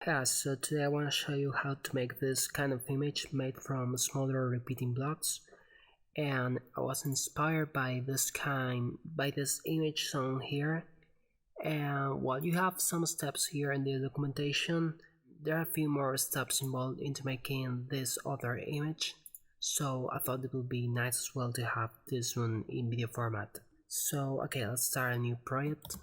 Yeah, so today I want to show you how to make this kind of image made from smaller repeating blocks, and I was inspired by this image shown here. And while you have some steps here in the documentation, there are a few more steps involved into making this other image, so I thought it would be nice as well to have this one in video format. So okay, let's start a new project.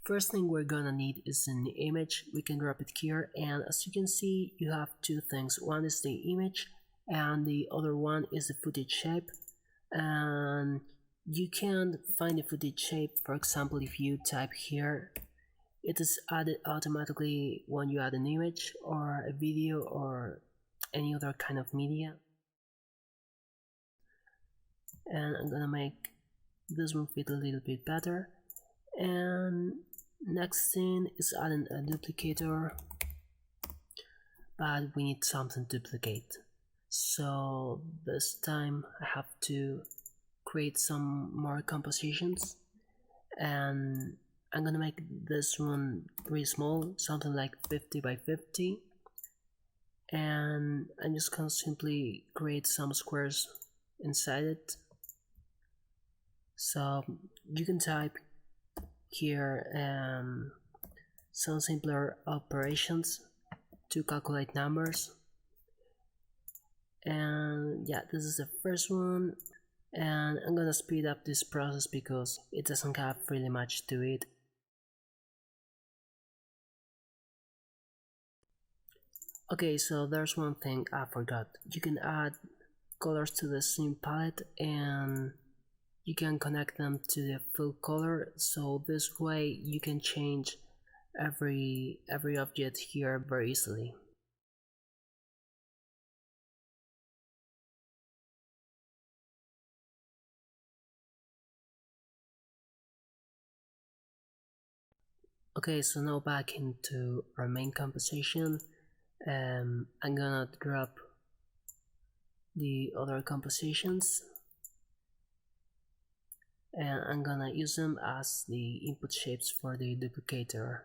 First thing we're gonna need is an image. We can drop it here, and as you can see, you have two things. One is the image and the other one is the footage shape. And you can find the footage shape, for example, if you type here, it is added automatically when you add an image or a video or any other kind of media. And I'm gonna make this one fit a little bit better. And next thing is adding a duplicator, but we need something to duplicate. So this time I have to create some more compositions, and I'm gonna make this one pretty small, something like 50 by 50, and I'm just gonna simply create some squares inside it. So you can type here some simpler operations to calculate numbers, and yeah, this is the first one, and I'm gonna speed up this process because it doesn't have really much to it. Okay, so there's one thing I forgot. You can add colors to the scene palette and you can connect them to the full color, so this way you can change every object here very easily. Okay, so now back into our main composition. I'm gonna drop the other compositions and I'm gonna use them as the input shapes for the duplicator.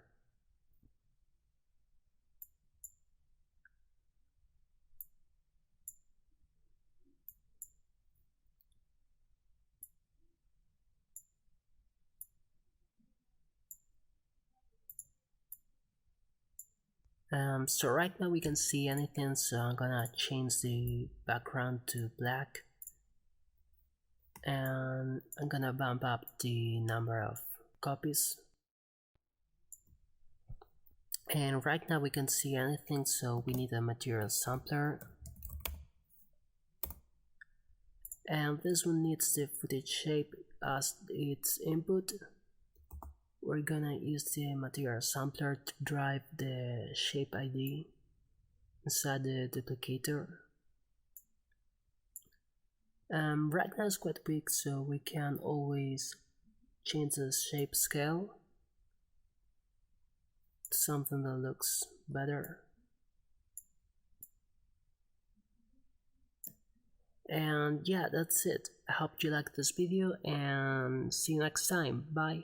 So right now we can see anything, so I'm gonna change the background to black, and I'm gonna bump up the number of copies. And right now we can see anything, so we need a material sampler, and this one needs the footage shape as its input. We're gonna use the material sampler to drive the shape ID inside the duplicator. Right now it's quite quick, so we can always change the shape scale to something that looks better. And yeah, that's it. I hope you liked this video and see you next time. Bye.